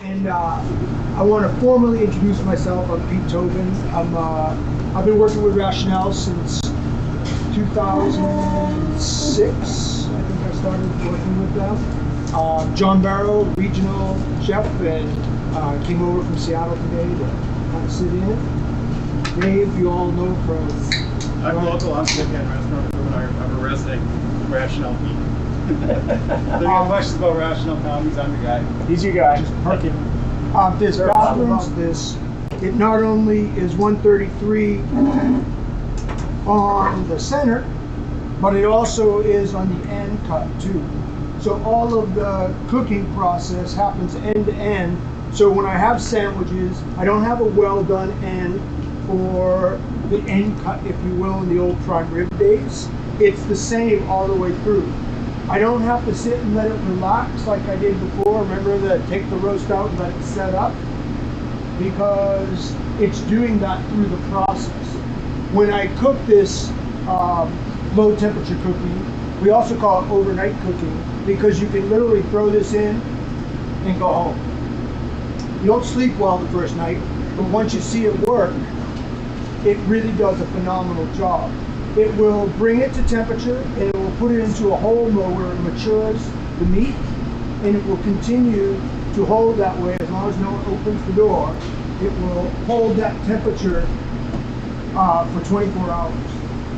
And I want to formally introduce myself. I'm Pete Tobin. I've been working with Rationale since 2006. I think I started working with them. John Barrow, regional chef, and came over from Seattle today to kind of sit in. Dave, you all know from... I'm local. I'm Spokane restaurant. I'm a resident Rationale Pete. If there are questions about Rationale comedies, I'm the guy. He's your guy. Just parking. There's bathrooms. It not only is 133 on the center, but it also is on the end cut too. So all of the cooking process happens end to end. So when I have sandwiches, I don't have a well done end for the end cut, if you will, in the old prime rib days. It's the same all the way through. I don't have to sit and let it relax like I did before. Remember that take the roast out and let it set up? Because it's doing that through the process. When I cook this low temperature cooking, we also call it overnight cooking because you can literally throw this in and go home. You don't sleep well the first night, but once you see it work, it really does a phenomenal job. It will bring it to temperature and it will put it into a hold mode where it matures the meat, and it will continue to hold that way as long as no one opens the door. It will hold that temperature for 24 hours.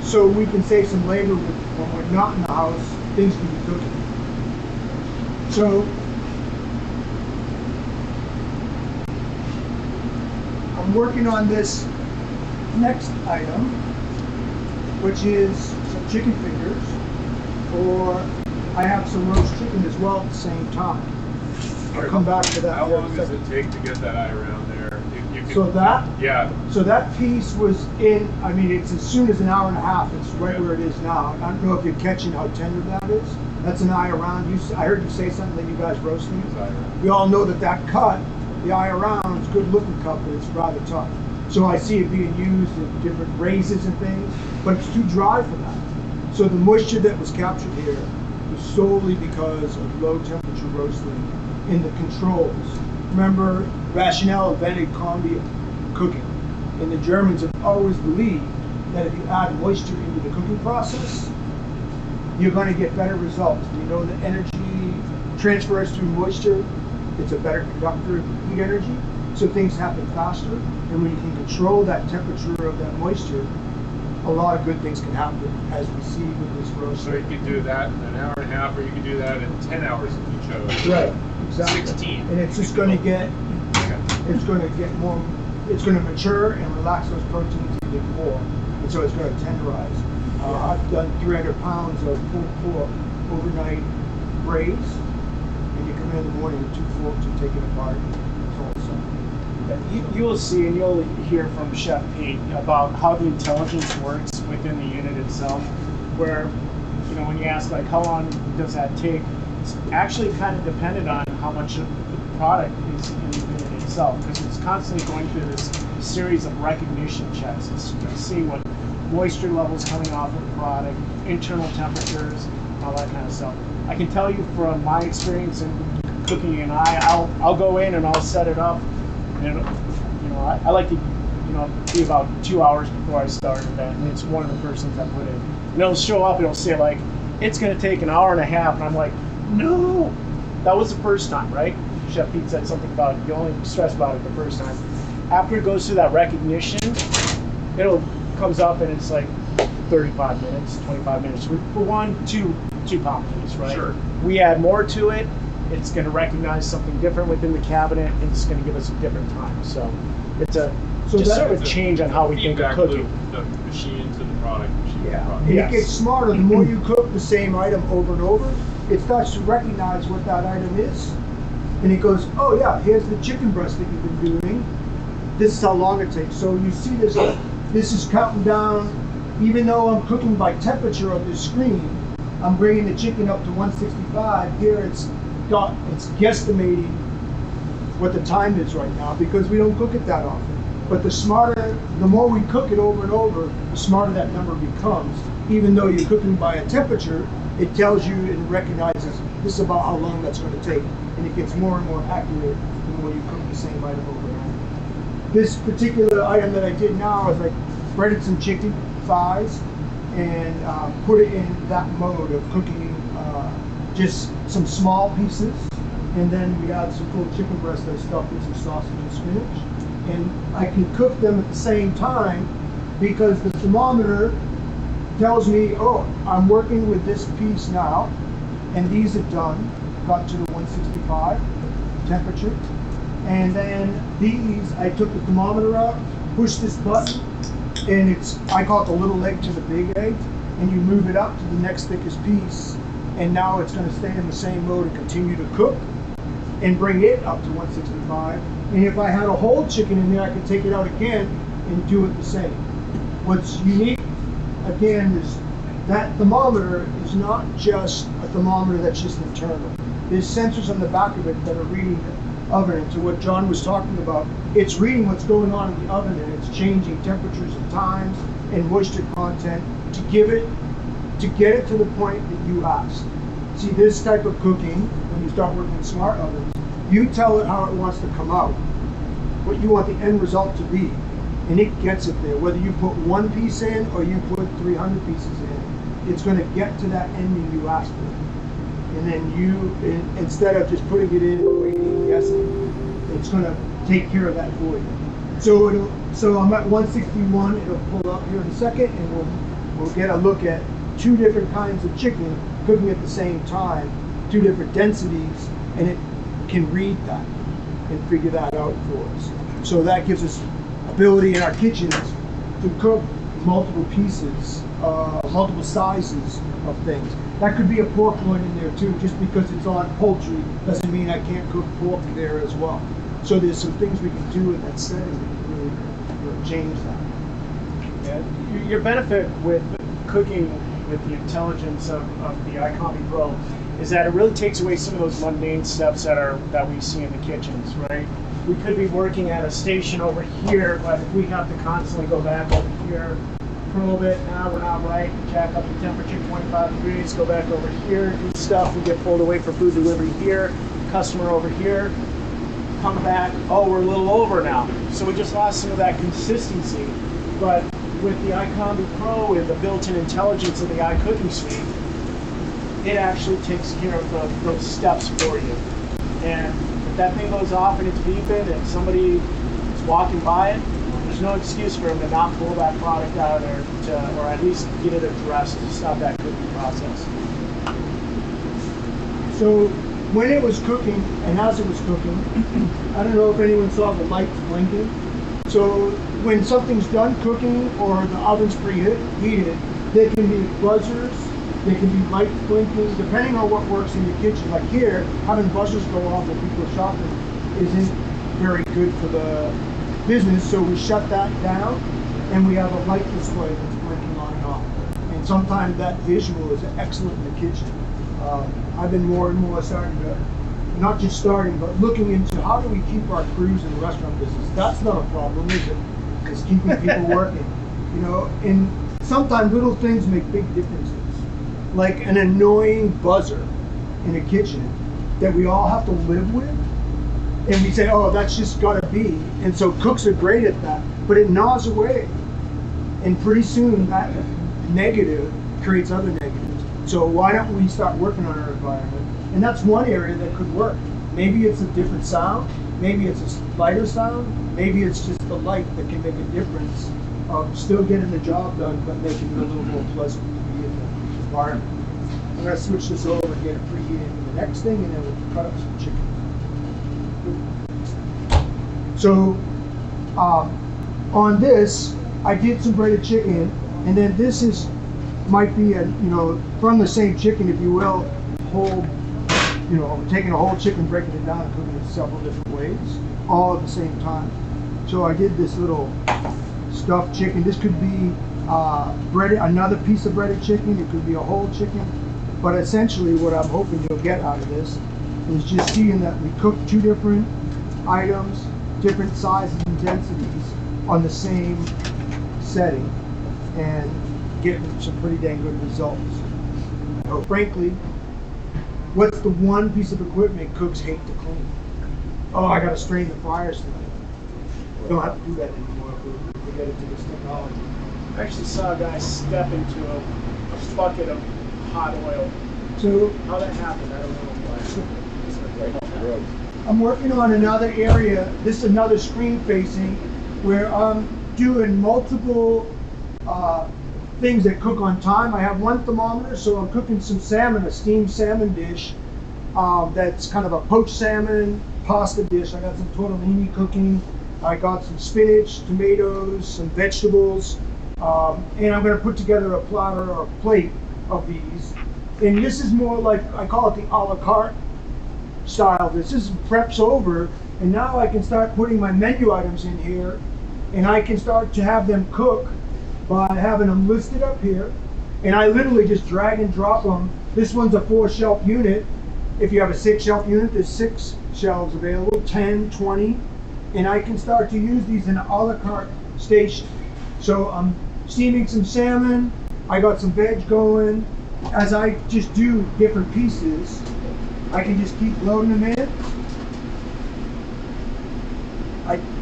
So we can save some labor when we're not in the house, things can be cooking. So I'm working on this next item, which is some chicken fingers, or I have some roast chicken as well at the same time. I'll come back to that. How long does it take to get that eye around there? So that? Yeah. So that piece was in, I mean, it's as soon as an hour and a half, it's right where it is now. I don't know if you're catching how tender that is. That's an eye around. I heard you say something that you guys roasting. We all know that cut, the eye around, is a good looking cut, but it's rather tough. So I see it being used in different raises and things, but it's too dry for that. So the moisture that was captured here was solely because of low temperature roasting in the controls. Remember, Rationale invented iCombi cooking, and the Germans have always believed that if you add moisture into the cooking process, you're going to get better results. You know that energy transfers through moisture. It's a better conductor of heat energy, so things happen faster. And when you can control that temperature of that moisture, a lot of good things can happen, as we see with this roast. So you could do that in an hour and a half, or you could do that in 10 hours if you chose. Right, exactly. 16. And it's just going to get, it's going to get more, it's going to mature and relax those proteins even more. And so it's going to tenderize. I've done 300 pounds of pulled pork overnight braised, and you come in the morning with 2 forks and take it apart. It's all simple. You will see and you'll hear from Chef Pete about how the intelligence works within the unit itself, where, you know, when you ask like how long does that take, it's actually kind of dependent on how much of the product is in the unit itself, because it's constantly going through this series of recognition checks. It's to see what moisture levels coming off of the product, internal temperatures, all that kind of stuff. I can tell you from my experience in cooking an eye, I'll go in and I'll set it up. And, you know, I like to, you know, be about 2 hours before I start an event, and it's one of the first things I put in. And it'll show up and it'll say like, it's going to take an hour and a half, and I'm like, no, that was the first time, right? Chef Pete said something about it. You only stress about it the first time. After it goes through that recognition, it'll comes up and it's like 35 minutes, 25 minutes for one, two pound piece, right? Sure. We add more to it. It's going to recognize something different within the cabinet, and it's going to give us a different time. So it's a sort of change on how we think of cooking. The machine to the product. And it gets smarter. The more you cook the same item over and over, it starts to recognize what that item is. And it goes, oh yeah, here's the chicken breast that you've been doing. This is how long it takes. So you see this is counting down, even though I'm cooking by temperature on this screen, I'm bringing the chicken up to 165. Here it's guesstimating what the time is right now because we don't cook it that often. But the more we cook it over and over, the smarter that number becomes. Even though you're cooking by a temperature, it tells you and recognizes this is about how long that's going to take, and it gets more and more accurate the more you cook the same item over and over. This particular item that I did now is like breaded some chicken thighs and put it in that mode of cooking just some small pieces, and then we had some cold chicken breast I stuffed with some sausage and spinach, and I can cook them at the same time because the thermometer tells me, oh, I'm working with this piece now, and these are done, got to the 165 temperature, and then these, I took the thermometer out, pushed this button, and it's, I call it the little egg to the big egg, and you move it up to the next thickest piece, and now it's going to stay in the same mode and continue to cook and bring it up to 165. And if I had a whole chicken in there, I could take it out again and do it the same. What's unique, again, is that thermometer is not just a thermometer that's just internal. There's sensors on the back of it that are reading the oven. And to what John was talking about, it's reading what's going on in the oven, and it's changing temperatures and times and moisture content to get it to the point that you asked. See, this type of cooking, when you start working with smart ovens, you tell it how it wants to come out, what you want the end result to be, and it gets it there. Whether you put one piece in or you put 300 pieces in, it's going to get to that ending you asked for. And then instead of just putting it in and waiting and guessing, it's going to take care of that for you. So I'm at 161. It'll pull up here in a second, and we'll get a look at two different kinds of chicken cooking at the same time, two different densities, and it can read that and figure that out for us. So that gives us ability in our kitchens to cook multiple pieces, multiple sizes of things. That could be a pork loin in there too. Just because it's on poultry doesn't mean I can't cook pork there as well. So there's some things we can do in that setting that can really change that. Yeah. Your benefit with cooking with the intelligence of the iCombi Pro is that it really takes away some of those mundane steps that we see in the kitchens, right? We could be working at a station over here, but if we have to constantly go back over here, probe it, now we're not right, jack up the temperature 25 degrees, go back over here, do stuff, we get pulled away for food delivery here, customer over here, come back, oh, we're a little over now. So we just lost some of that consistency. But with the iCombi Pro and the built-in intelligence of the iCooking suite, it actually takes care of those steps for you. And if that thing goes off and it's beeping and somebody is walking by it, there's no excuse for them to not pull that product out of there or at least get it addressed to stop that cooking process. So when it was cooking and as it was cooking, I don't know if anyone saw the lights blinking. So when something's done cooking or the oven's preheated, there can be buzzers, there can be lights blinking, depending on what works in your kitchen. Like here, having buzzers go off when people are shopping isn't very good for the business, so we shut that down and we have a light display that's blinking on and off. And sometimes that visual is excellent in the kitchen. I've been more and more starting to, not just starting, but looking into how do we keep our crews in the restaurant business. That's not a problem, is it? It's keeping people working. You know, and sometimes little things make big differences. Like an annoying buzzer in a kitchen that we all have to live with. And we say, oh, that's just gotta be. And so cooks are great at that, but it gnaws away. And pretty soon that negative creates other negatives. So why don't we start working on our environment? And that's one area that could work. Maybe it's a different sound, maybe it's a lighter sound, maybe it's just the light that can make a difference of still getting the job done, but making it a little more pleasant to be in the environment. I'm gonna switch this over and get it preheated in the next thing, and then we'll cut up some chicken. So on this, I did some breaded chicken, and then this might be from the same chicken, if you will, whole, taking a whole chicken, breaking it down, and cooking it several different ways, all at the same time. So I did this little stuffed chicken. This could be breaded, another piece of breaded chicken. It could be a whole chicken. But essentially, what I'm hoping you'll get out of this is just seeing that we cooked two different items, different sizes and densities on the same setting, and getting some pretty dang good results. So frankly, What's the one piece of equipment cooks hate to clean? Oh, I gotta strain the fryers tonight. Don't have to do that anymore if we get into this technology. I actually saw a guy step into a bucket of hot oil. So How that happened, I don't know why. Right off the road. I'm working on another area, this is another screen facing, where I'm doing multiple things that cook on time. I have one thermometer, so I'm cooking some salmon, a steamed salmon dish. That's kind of a poached salmon pasta dish. I got some tortellini cooking. I got some spinach, tomatoes, some vegetables. And I'm gonna put together a platter or a plate of these. And this is more like, I call it the a la carte style. This is preps over, and now I can start putting my menu items in here, and I can start to have them cook by having them listed up here. And I literally just drag and drop them. This one's a 4-shelf unit. If you have a 6-shelf unit, there's 6 shelves available, 10, 20. And I can start to use these in an a la carte station. So I'm steaming some salmon, I got some veg going. As I just do different pieces, I can just keep loading them in.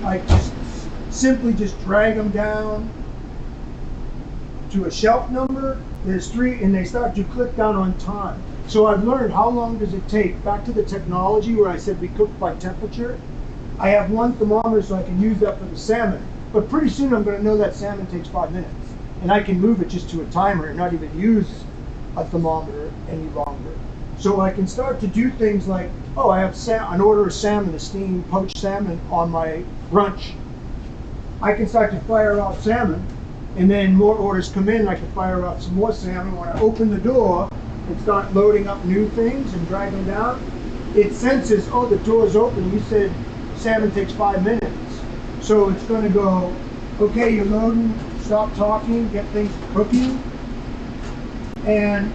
I just simply just drag them down to a shelf number. There's 3, and they start to click down on time. So I've learned how long does it take. Back to the technology where I said we cook by temperature. I have one thermometer so I can use that for the salmon. But pretty soon I'm going to know that salmon takes 5 minutes. And I can move it just to a timer and not even use a thermometer any longer. So I can start to do things like, oh, I have an order of salmon, a steamed poached salmon on my brunch. I can start to fire out salmon, and then more orders come in, I can fire out some more salmon. When I open the door and start loading up new things and drag them down, it senses, oh, the door's open. You said salmon takes 5 minutes. So it's going to go, okay, you're loading, stop talking, get things cooking. And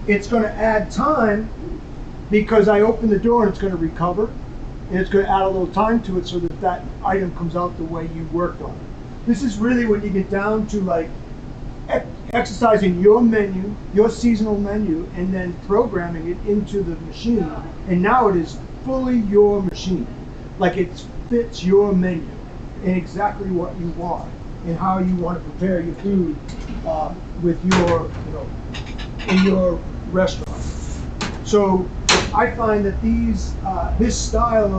it's going to add time because I open the door and it's going to recover. And it's going to add a little time to it so that that item comes out the way you worked on it. This is really when you get down to like exercising your menu, your seasonal menu, and then programming it into the machine. And now it is fully your machine. Like it fits your menu and exactly what you want and how you want to prepare your food with your, in your restaurant. So I find that this style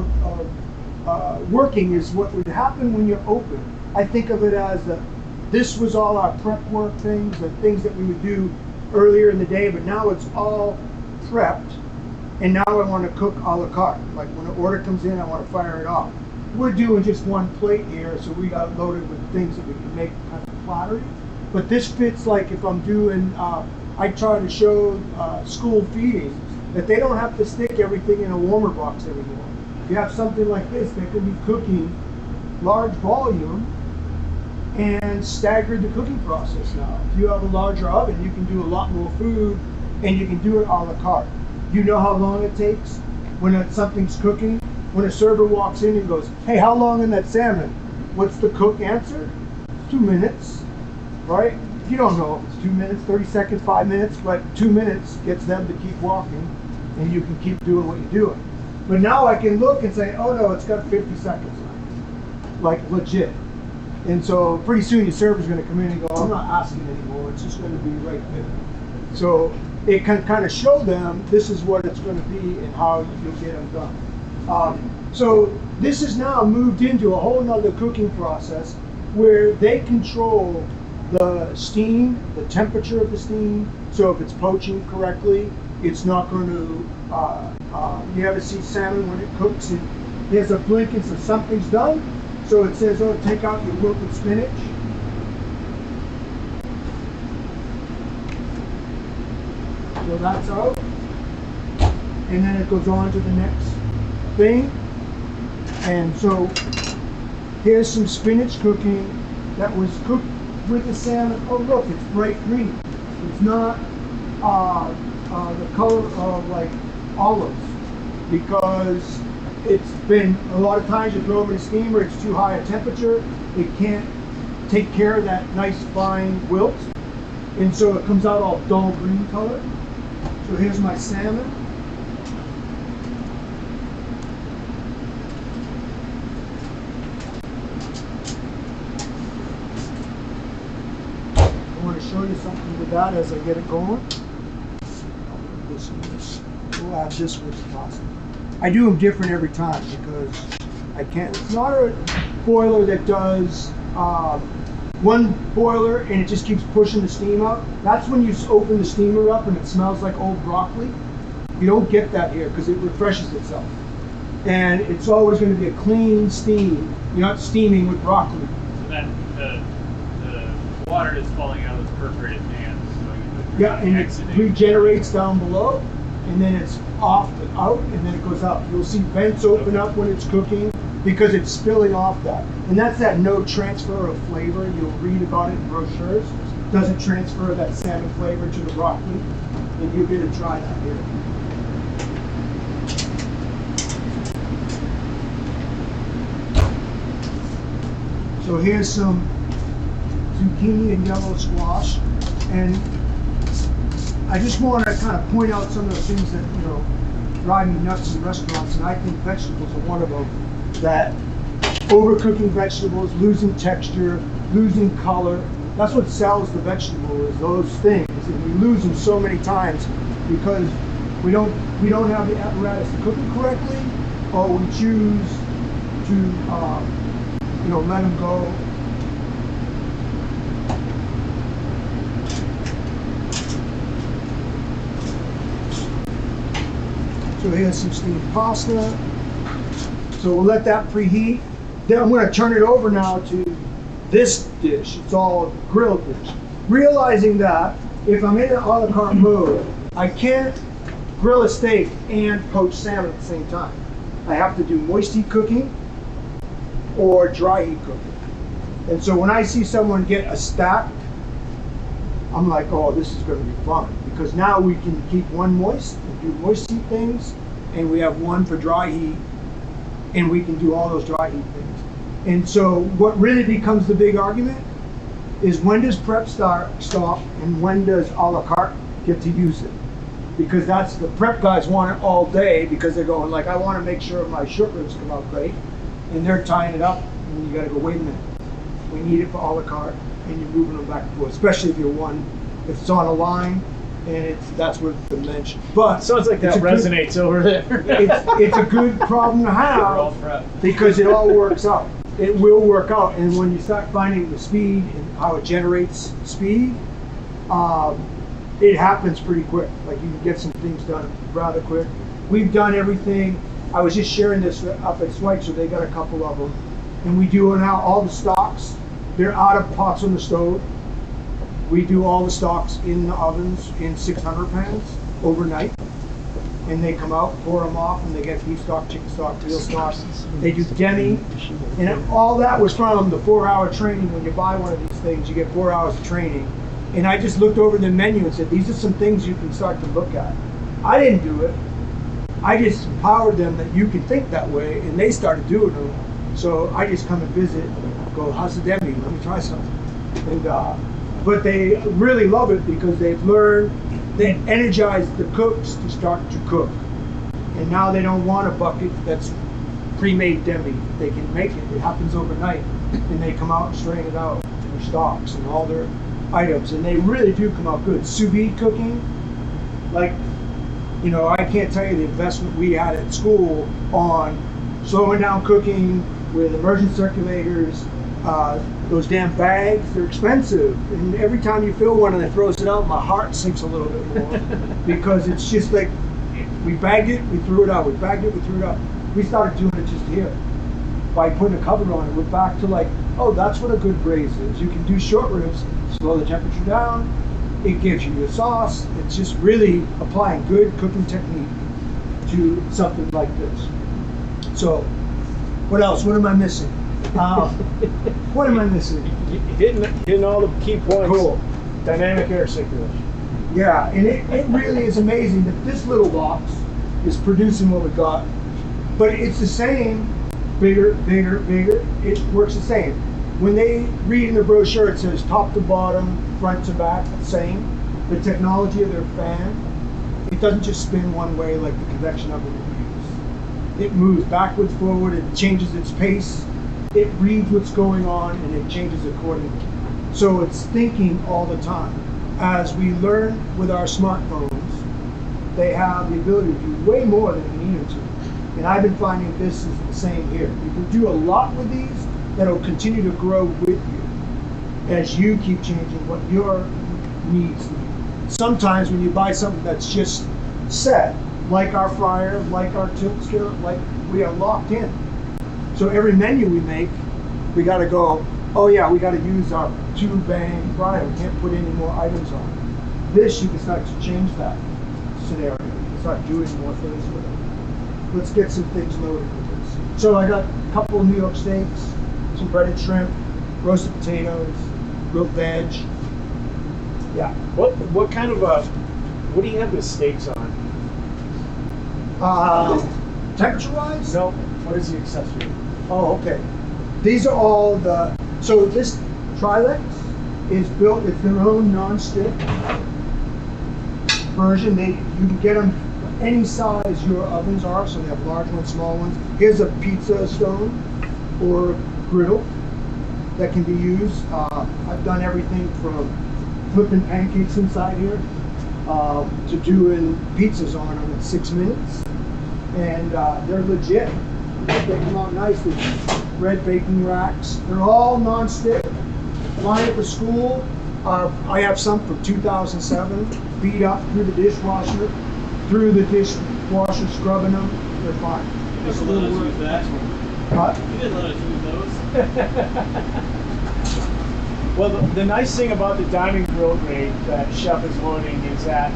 of working is what would happen when you're open. I think of it as this was all our prep work things, the things that we would do earlier in the day, but now it's all prepped. And now I want to cook a la carte. Like when an order comes in, I want to fire it off. We're doing just one plate here, so we got loaded with things that we can make kind of plattery. But this fits like if I'm doing, I try to show school feeding that they don't have to stick everything in a warmer box anymore. If you have something like this, they can be cooking large volume and stagger the cooking process now. If you have a larger oven, you can do a lot more food and you can do it a la carte. You know how long it takes when something's cooking? When a server walks in and goes, hey, how long in that salmon? What's the cook answer? 2 minutes, right? You don't know if it's 2 minutes, 30 seconds, 5 minutes, but 2 minutes gets them to keep walking and you can keep doing what you're doing. But now I can look and say, oh no, it's got 50 seconds left, like legit. And so pretty soon your server's gonna come in and go, I'm not asking anymore, it's just gonna be right there. So it can kind of show them this is what it's going to be and how you'll get them done. So this is now moved into a whole nother cooking process where they control the steam, the temperature of the steam. So if it's poaching correctly, it's not going to, you ever see salmon when it cooks, there's a blink and says something's done. So it says, oh, take out your wilted spinach. So that's out, and then it goes on to the next thing. And so here's some spinach cooking that was cooked with the salmon. Oh look, it's bright green. It's not the color of like olives because it's been a lot of times you throw it in a steamer, it's too high a temperature, it can't take care of that nice fine wilt, and so it comes out all dull green color. So here's my salmon. I want to show you something with that as I get it going. This and this. We'll add this with the pasta. I do them different every time because I can't. It's not a boiler that does one boiler and it just keeps pushing the steam up. That's when you open the steamer up and it smells like old broccoli. You don't get that here because it refreshes itself. And it's always going to be a clean steam. You're not steaming with broccoli. So then the water is falling out of those perforated pans. So Yeah, and it regenerates down below, and then it's off out, and then it goes up. You'll see vents open up when it's cooking because it's spilling off that. And that's that no transfer of flavor. You'll read about it in brochures. Doesn't transfer that salmon flavor to the broccoli, and you're going to try that here. So here's some zucchini and yellow squash, and I just want to kind of point out some of the things that, you know, drive me nuts in restaurants, and I think vegetables are one of them. That overcooking vegetables, losing texture, losing color, that's what sells the vegetable, is those things, and we lose them so many times because we don't have the apparatus to cook them correctly, or we choose to you know, let them go. So here's some steamed pasta. So we'll let that preheat. Then I'm going to turn it over now to this dish. It's all grilled dish. Realizing that if I'm in an a la carte mode, I can't grill a steak and poach salmon at the same time. I have to do moist heat cooking or dry heat cooking. And so when I see someone get a stack, I'm like, oh, this is going to be fun, because now we can keep one moist and do moist heat things, and we have one for dry heat, and we can do all those dry heat things. And so what really becomes the big argument is, when does prep stop and when does a la carte get to use it? Because that's, the prep guys want it all day because they're going like, I want to make sure my short ribs come out great, and they're tying it up, and you got to go, wait a minute, we need it for a la carte, and you're moving them back and forth, especially if you're one, if it's on a line, and that's what the mention. But Sounds like that resonates over there. it's a good problem to have because it all works out. It will work out, and when you start finding the speed and how it generates speed, it happens pretty quick. Like, you can get some things done rather quick. We've done everything. I was just sharing this up at Swipe, so they got a couple of them. And we do now all the stocks. They're out of pots on the stove. We do all the stocks in the ovens in 600 pans overnight. And they come out, pour them off, and they get beef stock, chicken stock, veal stock. They do demi. And all that was from the 4-hour training. When you buy one of these things, you get 4 hours of training. And I just looked over the menu and said, these are some things you can start to look at. I didn't do it. I just empowered them that you can think that way, and they started doing them. So I just come and visit, go, how's the demi? Let me try something. And, but they really love it because they've learned, they energize the cooks to start to cook. And now they don't want a bucket that's pre-made demi. They can make it. It happens overnight. And they come out and strain it out, their stocks and all their items. And they really do come out good. Sous vide cooking, like, you know, I can't tell you the investment we had at school on slowing down cooking with immersion circulators. Those damn bags, they're expensive. And every time you fill one and it throws it out, my heart sinks a little bit more. Because it's just like, we bagged it, we threw it out. We bagged it, we threw it out. We started doing it just here. By putting a cover on it, we're back to like, oh, that's what a good braise is. You can do short ribs, slow the temperature down. It gives you your sauce. It's just really applying good cooking technique to something like this. So, what else? What am I missing? What am I missing? Hitting all the key points. Cool. Dynamic air circulation. Yeah, and it really is amazing that this little box is producing what we got. But it's the same, bigger, bigger, bigger. It works the same. When they read in the brochure, it says top to bottom, front to back, same. The technology of their fan it doesn't just spin one way like the convection oven we use. It moves backwards, forward, it changes its pace, it reads what's going on, and it changes accordingly. So it's thinking all the time. As we learn with our smartphones, they have the ability to do way more than we need them to. And I've been finding this is the same here. You can do a lot with these that'll continue to grow with you as you keep changing what your needs need. Sometimes when you buy something that's just set, like our fryer, like our tilt skillet, like we are locked in. So every menu we make, we got to go, oh yeah, we got to use our 2-bang fryer. We can't put any more items on. This, you can start to change that scenario. You can start doing more things with it. Let's get some things loaded with this. So I got a couple of New York steaks, some breaded shrimp, roasted potatoes, grilled veg. Yeah. What kind of what do you have the steaks on? Temperature-wise? No. What is the accessory? Oh, okay. These are all the, so this Trilex is built, it's their own non-stick version. You can get them any size your ovens are, so they have large ones, small ones. Here's a pizza stone or griddle that can be used. I've done everything from flipping pancakes inside here to doing pizzas on them in 6 minutes. And they're legit. They come out nice with red baking racks. They're all non-stick. Mine at the school, I have some from 2007, beat up through the dishwasher, scrubbing them. They're fine. Just a little use that. What? You didn't let us use those. Well, the nice thing about the diamond grill grate that Chef is loading is that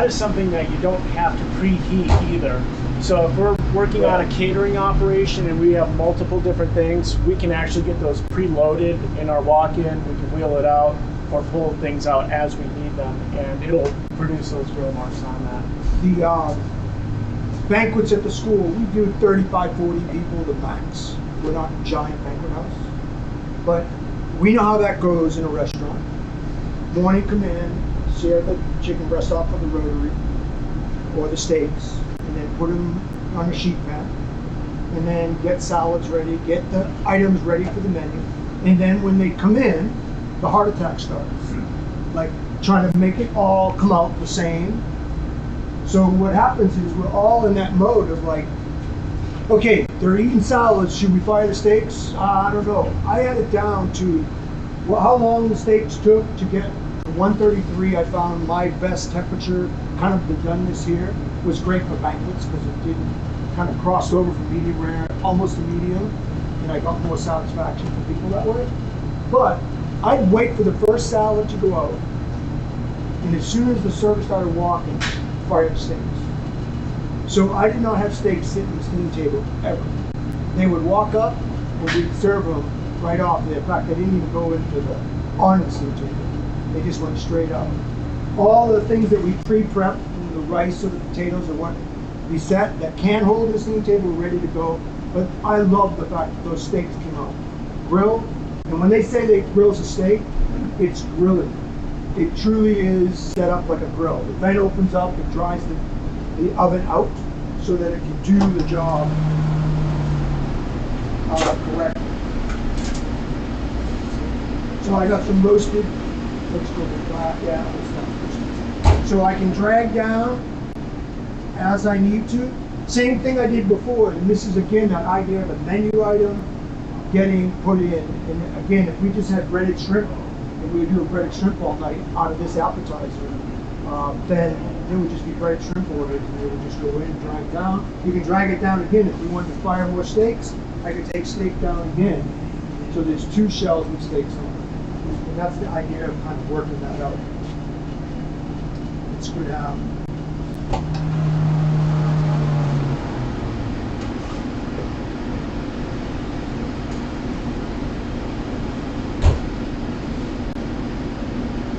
is something that you don't have to preheat either. So if we're working on a catering operation and we have multiple different things, we can actually get those preloaded in our walk-in. We can wheel it out or pull things out as we need them, and it'll produce those grill marks on that. The banquets at the school, we do 35, 40 people the max. We're not a giant banquet house. But we know how that goes in a restaurant. Morning come in, share the chicken breast off of the rotary or the steaks, and then put them on a sheet pan, and then get salads ready, get the items ready for the menu, and then when they come in, the heart attack starts. Like trying to make it all come out the same. So what happens is we're all in that mode of like, okay, they're eating salads, should we fry the steaks? I don't know. I had it down to how long the steaks took to get to 133. I found my best temperature, kind of the doneness here, was great for banquets because it didn't kind of cross over from medium rare almost to medium, and I got more satisfaction for people that way. But I'd wait for the first salad to go out, and as soon as the server started walking, fire the steaks. So I did not have steaks sitting at the steam table ever. They would walk up and we'd serve them right off there. In fact, they didn't even go into on the steam table. They just went straight up. All the things that we pre-prepped, the rice or the potatoes or what we set that can hold the steam table ready to go. But I love the fact that those steaks came out grilled. And when they say they grills a steak, it's grilling. It truly is set up like a grill. The vent opens up, it dries the oven out so that it can do the job correctly. So I got some roasted, let's go with black, yeah. So I can drag down as I need to. Same thing I did before, and this is again that idea of a menu item getting put in. And again, if we just had breaded shrimp, and we would do a breaded shrimp all night out of this appetizer, then it would just be breaded shrimp ordered, and they would just go in and drag down. You can drag it down again if we wanted to fire more steaks. I could take steak down again. So there's 2 shells with steaks on it. And that's the idea of kind of working that out. Let's go down.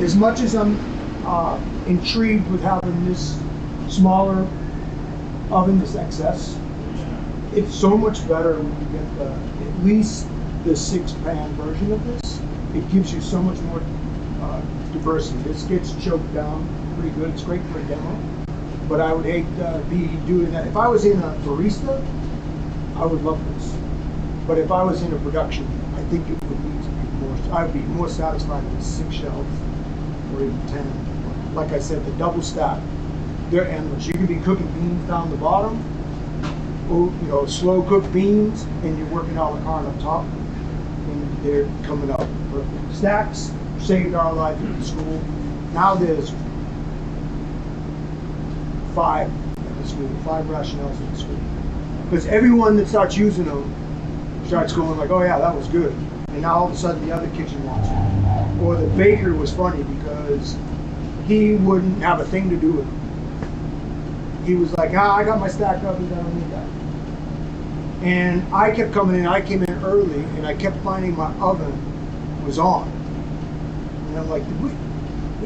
As much as I'm intrigued with having this smaller oven, this XS, it's so much better when you get at least the 6-pan version of this. It gives you so much more person. This gets choked down pretty good. It's great for a demo. But I would hate to be doing that. If I was in a barista, I would love this. But if I was in a production, I think it would need to be more, I'd be more satisfied with 6 shelves or even 10. Like I said, the double stack, they're endless. You can be cooking beans down the bottom, or, you know, slow cooked beans, and you're working a la carte up top, and they're coming up perfect. Stacks saved our life in school. Now there's 5 at the school, 5 rationales at the school. Because everyone that starts using them starts going like, oh yeah, that was good. And now all of a sudden the other kitchen wants it. Or the baker was funny because he wouldn't have a thing to do with it. He was like, I got my stack ovens, I don't need that. And I kept coming in, I came in early, and I kept finding my oven was on. And I'm like, we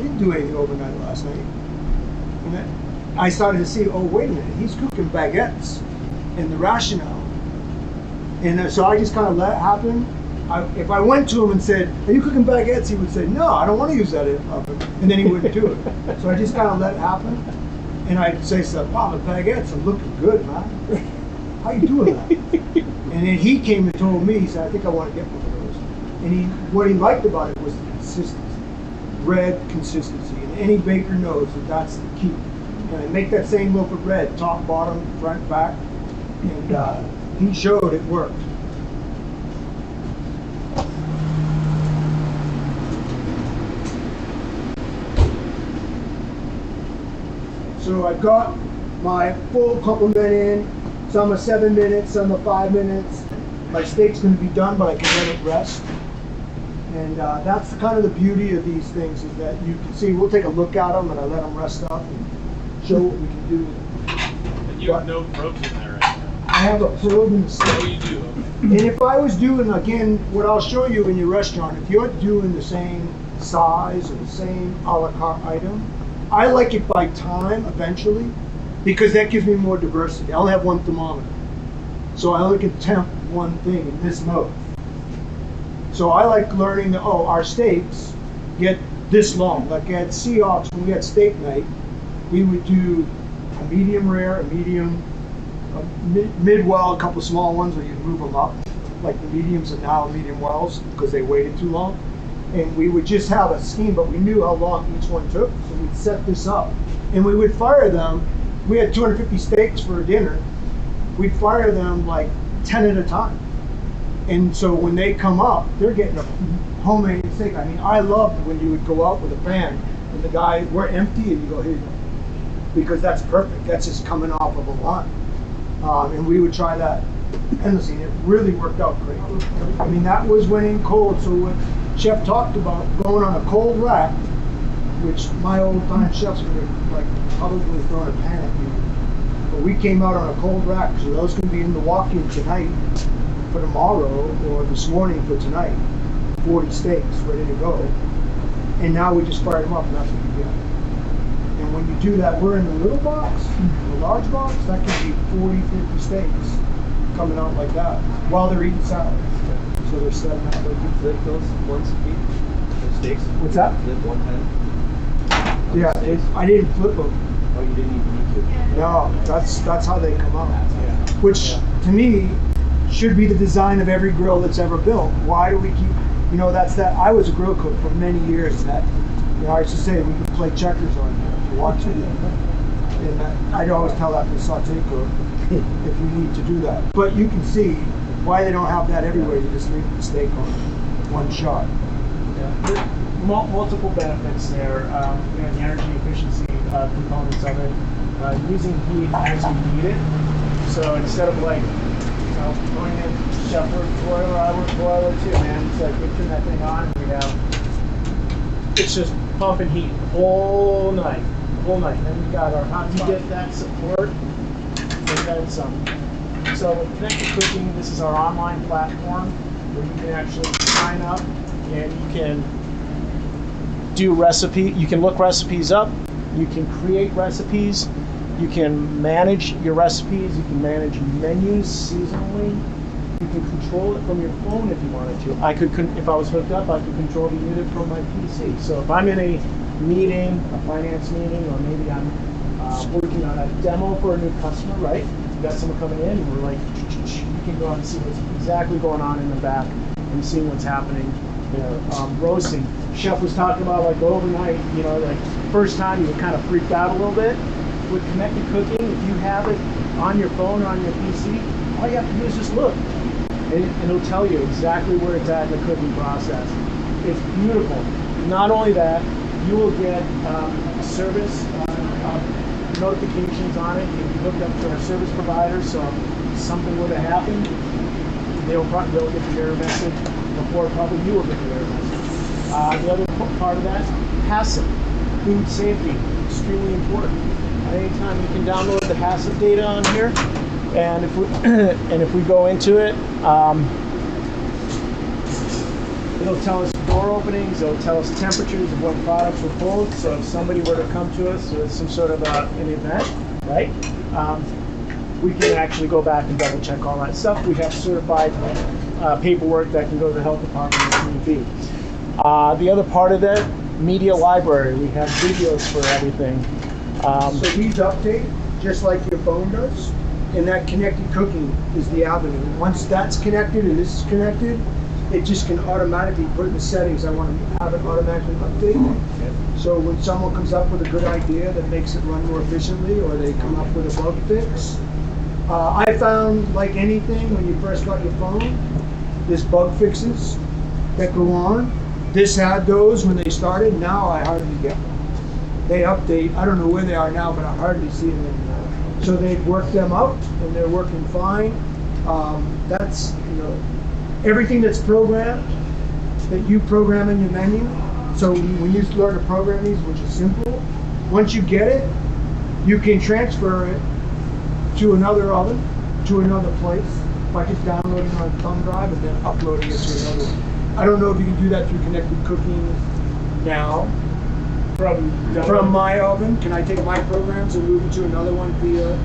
didn't do anything overnight last night. And then I started to see, oh, wait a minute, he's cooking baguettes in the rationale. And so I just kind of let it happen. If I went to him and said, are you cooking baguettes? He would say, no, I don't want to use that oven. And then he wouldn't do it. So I just kind of let it happen. And I'd say stuff, wow, the baguettes are looking good, man. How you doing that? And then he came and told me, he said, I think I want to get one of those. And what he liked about it was the consistency. Bread consistency. And any baker knows that that's the key. And I make that same loaf of bread, top, bottom, front, back. And he showed it worked. So I've got my full complement in. Some are 7 minutes, some are 5 minutes. My steak's going to be done, but I can let it rest. And that's kind of the beauty of these things, is that you can see, we'll take a look at them and I let them rest up and show what we can do with them. And you have no probes in there right now. I have a probe in the steak. Oh, you do? Okay. And if I was doing, again, what I'll show you in your restaurant, if you're doing the same size or the same a la carte item, I like it by time eventually, because that gives me more diversity. I'll have one thermometer. So I only can temp one thing in this mode. So I like learning that, oh, our steaks get this long. Like at Seahawks, when we had steak night, we would do a medium rare, a medium, a mid-well, a couple small ones where you'd move them up. Like the mediums are now medium wells because they waited too long. And we would just have a scheme, but we knew how long each one took, so we'd set this up. And we would fire them. We had 250 steaks for dinner. We'd fire them like 10 at a time. And so when they come up, they're getting a homemade steak. I mean, I loved when you would go out with a pan and the guy, we're empty, and you go, here you go. Because that's perfect. That's just coming off of a line. And we would try that endlessly, and it really worked out great. I mean, that was when in cold, so what Chef talked about going on a cold rack, which my old time chefs would have like probably thrown a pan at me. But we came out on a cold rack, so those can be in the walk-in tonight for tomorrow, or this morning for tonight. 40 steaks ready to go. And now we just fire them up, and that's what you get. And when you do that, we're in the little box, the large box, that can be 40, 50 steaks coming out like that while they're eating salad. So they're setting up. So you flip those once a week? Those steaks? What's that? Flip one time? Yeah, I didn't flip them. Oh, you didn't even need to? No, that's how they come out. Yeah. Which, to me, should be the design of every grill that's ever built. Why do we keep, that's that, I was a grill cook for many years, that, I used to say we could play checkers on here if you want to. And I'd always tell that to the saute cook, if you need to do that. But you can see why they don't have that everywhere. You just leave the steak on one shot. Yeah. Multiple benefits there. The energy efficiency components of it. Using heat as you need it. So instead of like, going in Shepherd broiler, I work broiler too, man. It's like we turn that thing on and we have, it's just pumping heat whole night. And then we got our hot to get that support. And then some. So with Connected Cooking, this is our online platform where you can actually sign up and you can do you can look recipes up, you can create recipes, you can manage your recipes, you can manage menus seasonally, You can control it from your phone if you wanted to. If I was hooked up, I could control the unit from my PC. So if I'm in a meeting, a finance meeting, or maybe I'm working on a demo for a new customer, right? You got someone coming in, and we're like, you can go out and see what's exactly going on in the back and seeing what's happening there. Roasting. Chef was talking about like overnight, like first time you were kind of freaked out a little bit. With connected cooking, if you have it on your phone or on your PC, all you have to do is just look. And it'll tell you exactly where it's at in the cooking process. It's beautiful. Not only that, you will get service notifications on it. You'll be hooked up to our service provider, so if something were to happen, they'll get the error message before probably you will get the error message. The other part of that, HACCP, food safety, extremely important. At any time you can download the HACCP data on here, and if we go into it, it'll tell us door openings, it'll tell us temperatures of when products were pulled. So if somebody were to come to us with some sort of an event, right, we can actually go back and double check all that stuff. We have certified paperwork that can go to the health department if need be. The other part of that, media library. We have videos for everything. So these update just like your phone does, and that connected cooking is the avenue. Once that's connected and this is connected, it just can automatically put in the settings. I want to have it automatically update. So when someone comes up with a good idea that makes it run more efficiently, or they come up with a bug fix, I found, like anything, when you first got your phone, there's bug fixes that go on. This had those when they started. Now I hardly get them. They update. I don't know where they are now, but I hardly see them anymore. So they've worked them out, and they're working fine. That's, everything that's programmed, that you program in your menu. So when you learn to program these, which is simple, once you get it, you can transfer it to another oven, to another place, by just downloading on a thumb drive and then uploading it to another. I don't know if you can do that through connected cooking now. From my oven, can I take my programs and move it to another one via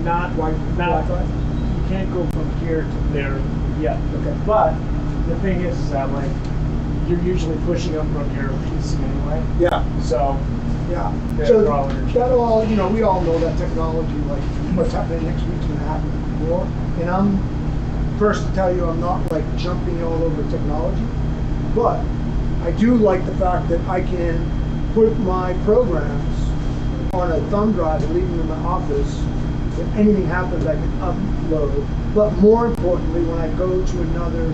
Not Wi-Fi? You can't go from here to there yet. Okay. But the thing is that like you're usually pushing them from your PC anyway. Yeah. So yeah. they're So all energy. that all, we all know that technology, like what's happening next week's gonna happen more. And I'm first to tell you, I'm not like jumping all over technology, but I do like the fact that I can put my programs on a thumb drive and leave them in my office. If anything happens, I can upload. But more importantly, when I go to another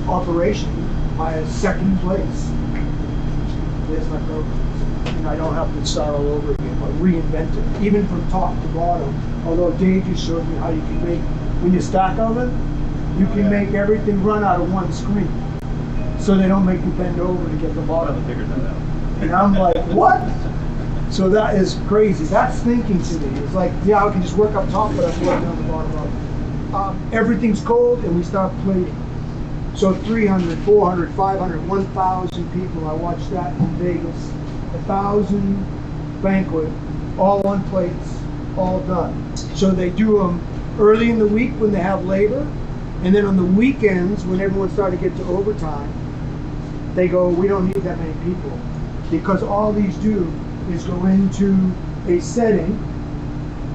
operation, my second place, there's my programs. And I don't have to start all over again, but reinvent it, even from top to bottom. Although Dave just showed me how you can make, when you stack oven, you can make everything run out of one screen. So they don't make you bend over to get the bottom. Figured that out. And I'm like, what? So that is crazy. That's thinking to me. It's like, yeah, I can just work up top, but I'm working on the bottom of it. Everything's cold, and we start plating. So 300, 400, 500, 1,000 people. I watched that in Vegas. 1,000 banquet, all on plates, all done. So they do them early in the week when they have labor, and then on the weekends when everyone started to get to overtime, they go, we don't need that many people, because all these do is go into a setting.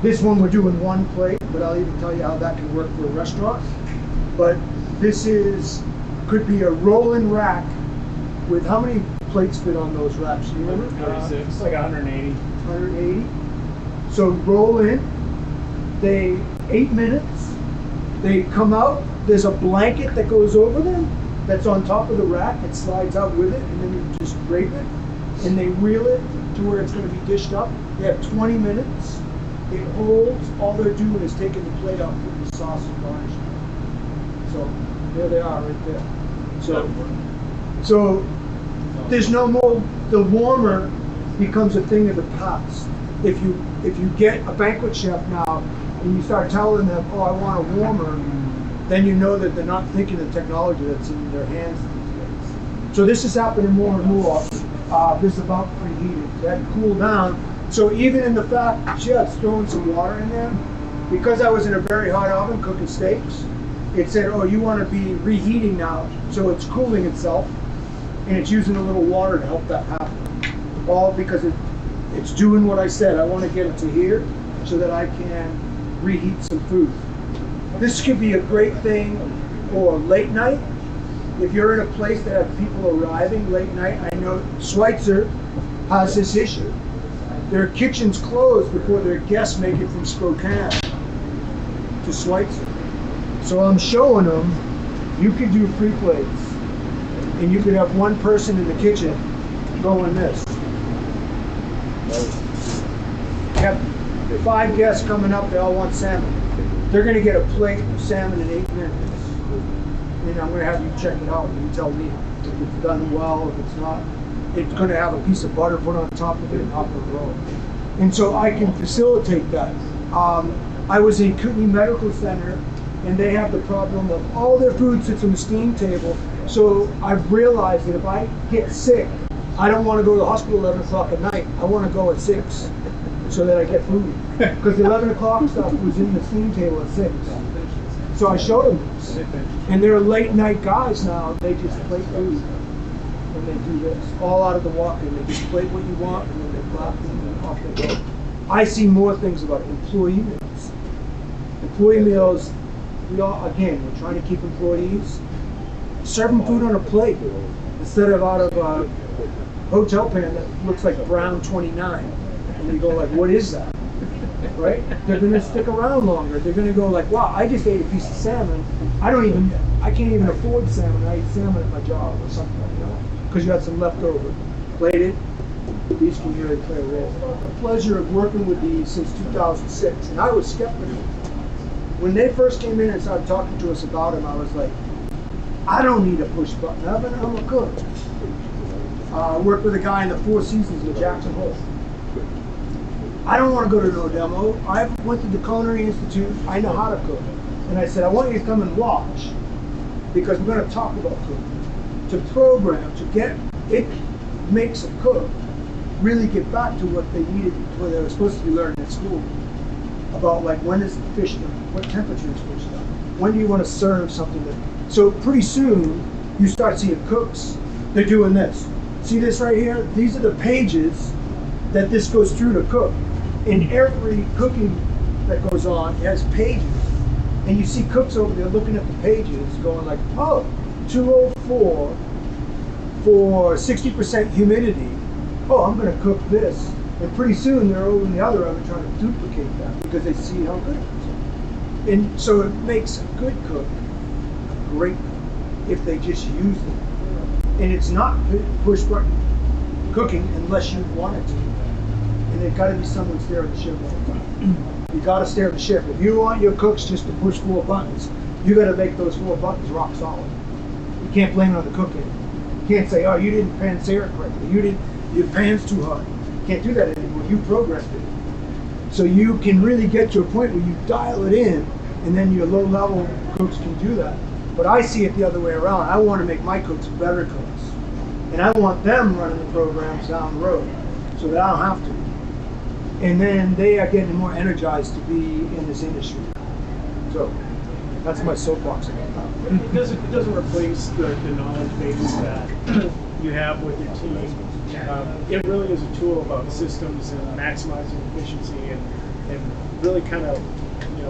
This one we're doing one plate, but I'll even tell you how that can work for a restaurant. But this could be a rolling rack with how many plates fit on those racks? Do you remember? 36. It's like 180. 180. So roll in. 8 minutes. They come out. There's a blanket that goes over them that's on top of the rack. It slides out with it, and then you just drape it, and they reel it to where it's going to be dished up. They have 20 minutes. It holds. All they're doing is taking the plate out, putting the sauce and garnish. So there they are, right there. So there's no more. The warmer becomes a thing of the past. If you get a banquet chef now and you start telling them, oh, I want a warmer, then you know that they're not thinking of technology that's in their hands these days. So this is happening more and more. This is about preheating. That cool down. So even in the fact, just throwing some water in there, because I was in a very hot oven cooking steaks, it said, oh, you want to be reheating now, so it's cooling itself, and it's using a little water to help that happen. All because it's doing what I said. I want to get it to here so that I can reheat some food. This could be a great thing for late night. If you're in a place that have people arriving late night, I know Schweitzer has this issue. Their kitchens close before their guests make it from Spokane to Schweitzer. So I'm showing them, you could do free plates, and you could have one person in the kitchen going this. Have 5 guests coming up, they all want salmon. They're gonna get a plate of salmon in 8 minutes. And I'm gonna have you check it out, and you tell me if it's done well, if it's not. It's gonna have a piece of butter put on top of it and off the roll. And so I can facilitate that. I was in Culinary Medical Center, and they have the problem of all their food sits on the steam table. So I've realized that if I get sick, I don't want to go to the hospital 11 o'clock at night. I want to go at 6 so that I get food. Because the 11 o'clock stuff was in the steam table at 6. So I showed them this. And they're late night guys now. They just plate food. And they do this. All out of the walk-in. They just plate what you want, and then they clap and off they go. I see more things about employee meals. Employee meals, we're trying to keep employees. Serve them food on a plate instead of out of a hotel pan that looks like brown 29. And you go like, what is that? Right? They're gonna stick around longer. They're gonna go like, wow, I just ate a piece of salmon. I can't even afford salmon. I eat salmon at my job or something, because you had some leftover. Plated, these can really play a role. The pleasure of working with these since 2006, and I was skeptical. When they first came in and started talking to us about them, I was like, I don't need a push button oven, I'm a cook. I worked with a guy in the Four Seasons in Jackson Hole. I don't want to go to no demo. I went to the Culinary Institute, I know how to cook. And I said, I want you to come and watch, because we're going to talk about cooking. To program, to get, it makes a cook really get back to what they needed, what they were supposed to be learning at school. About like, when is the fish done? What temperature is fish done? When do you want to serve something that, so pretty soon, you start seeing cooks, they're doing this. See this right here? These are the pages that this goes through to cook. In every cooking that goes on, it has pages. And you see cooks over there looking at the pages going like, oh, 204 for 60% humidity. Oh, I'm gonna cook this. And pretty soon they're over in the other oven trying to duplicate that because they see how good it is. And so it makes a good cook a great cook if they just use it. And it's not push button cooking unless you want it to. And there's got to be someone staring the ship all the time. You got to stare at the ship. If you want your cooks just to push 4 buttons, you got to make those 4 buttons rock solid. You can't blame it on the cooking. You can't say, oh, you didn't pan sear it correctly. Your pan's too hot. You can't do that anymore. You progressed it. So you can really get to a point where you dial it in, and then your low-level cooks can do that. But I see it the other way around. I want to make my cooks better cooks. And I want them running the programs down the road so that I don't have to. And then they are getting more energized to be in this industry. So that's my soapbox about that. It doesn't replace the knowledge base that you have with your team. It really is a tool about systems and maximizing efficiency and really kind of,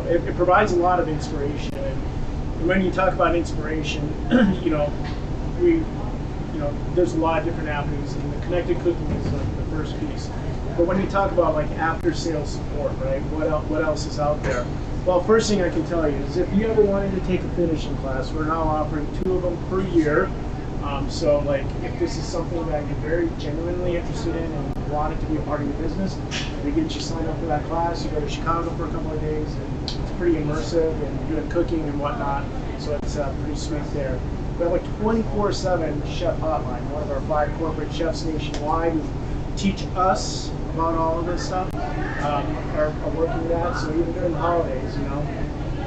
it provides a lot of inspiration. And when you talk about inspiration, there's a lot of different avenues, and the connected cooking is like the first piece. But when you talk about like after sales support, right? What else is out there? Well, first thing I can tell you is if you ever wanted to take a finishing class, we're now offering 2 of them per year. So like if this is something that you're very genuinely interested in and wanted to be a part of your business, we get you signed up for that class. You go to Chicago for a couple of days, and it's pretty immersive, and you're doing cooking and whatnot. So it's pretty sweet there. We have like 24/7 chef hotline. One of our 5 corporate chefs nationwide who teach us about all of this stuff are working that. So even during the holidays,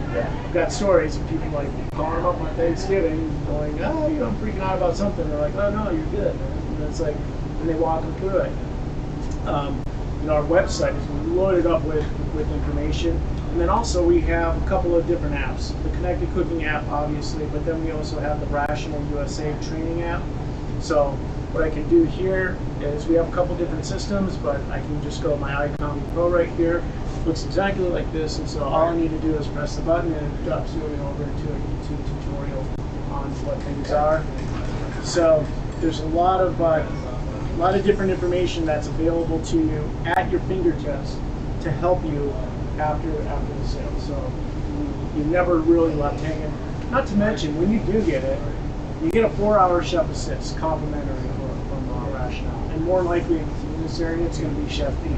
I've got stories of people like calling them up on Thanksgiving, going, oh, I'm freaking out about something. They're like, oh no, you're good. And it's like, and they walk them through it. Our website is loaded up with information. And then also we have a couple of different apps. The Connected Cooking app, obviously, but then we also have the Rational USA training app. So what I can do here is we have a couple different systems, but I can just go to my iCombi Pro right here. Looks exactly like this, and so all I need to do is press the button and it drops you over to a YouTube tutorial on what things are. So there's a lot of different information that's available to you at your fingertips to help you after the sale. So you're never really left hanging. Not to mention, when you do get it, you get a 4-hour chef assist complimentary from Rational, and more likely in this area it's going to be Chef P.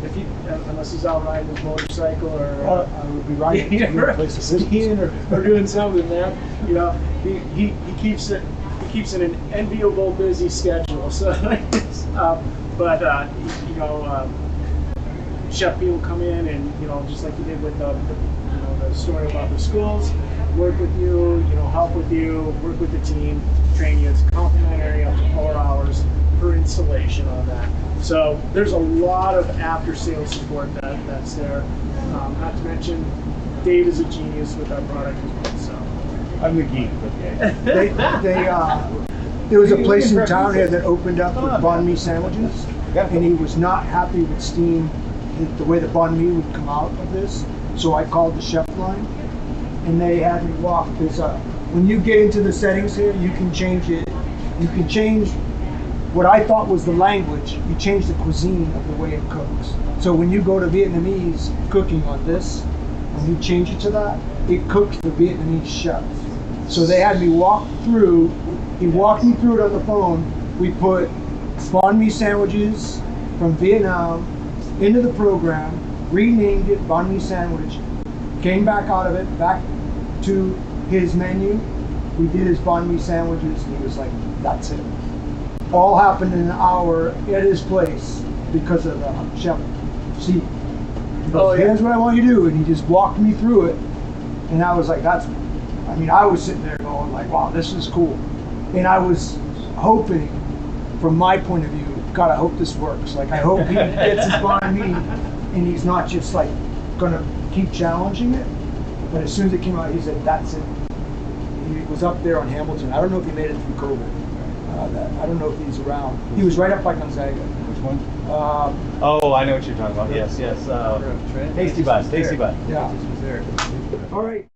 If he, unless he's out riding his motorcycle or I would be riding to a place to sit or doing something, man. You know, he keeps it. He keeps in an enviable busy schedule. So, Chef P will come in and just like you did with the story about the schools, work with you, help with you, work with the team, train you. It's complimentary up to 4 hours per installation on that. So there's a lot of after-sales support that's there. Not to mention, Dave is a genius with our product as well. So I'm the geek, okay. There was a place in town here that opened up with banh mi sandwiches, and he was not happy with steam, the way the banh mi would come out of this. So I called the chef line, and they had me walk this up. When you get into the settings here, you can change it. You can change what I thought was the language. You change the cuisine of the way it cooks. So when you go to Vietnamese cooking on this, when you change it to that, it cooks the Vietnamese chef. So they had me walk through. He walked me through it on the phone. We put banh mi sandwiches from Vietnam into the program, renamed it banh mi sandwich, came back out of it, back to his menu. We did his banh mi sandwiches, and he was like, that's it. All happened in an hour at his place because of the chef. See, he goes, here's what I want you to do, and he just walked me through it, and I was like, I was sitting there going like, wow, this is cool. And I was hoping, from my point of view, God, I hope this works. Like, I hope he gets his banh mi, and he's not just like gonna keep challenging it. But as soon as it came out, he said, that's it. He was up there on Hamilton. I don't know if he made it through COVID. I don't know if he's around. He was right up by Gonzaga. Which one? Oh, I know what you're talking about. Yes. Tasty Bud. Yeah. Was there. All right.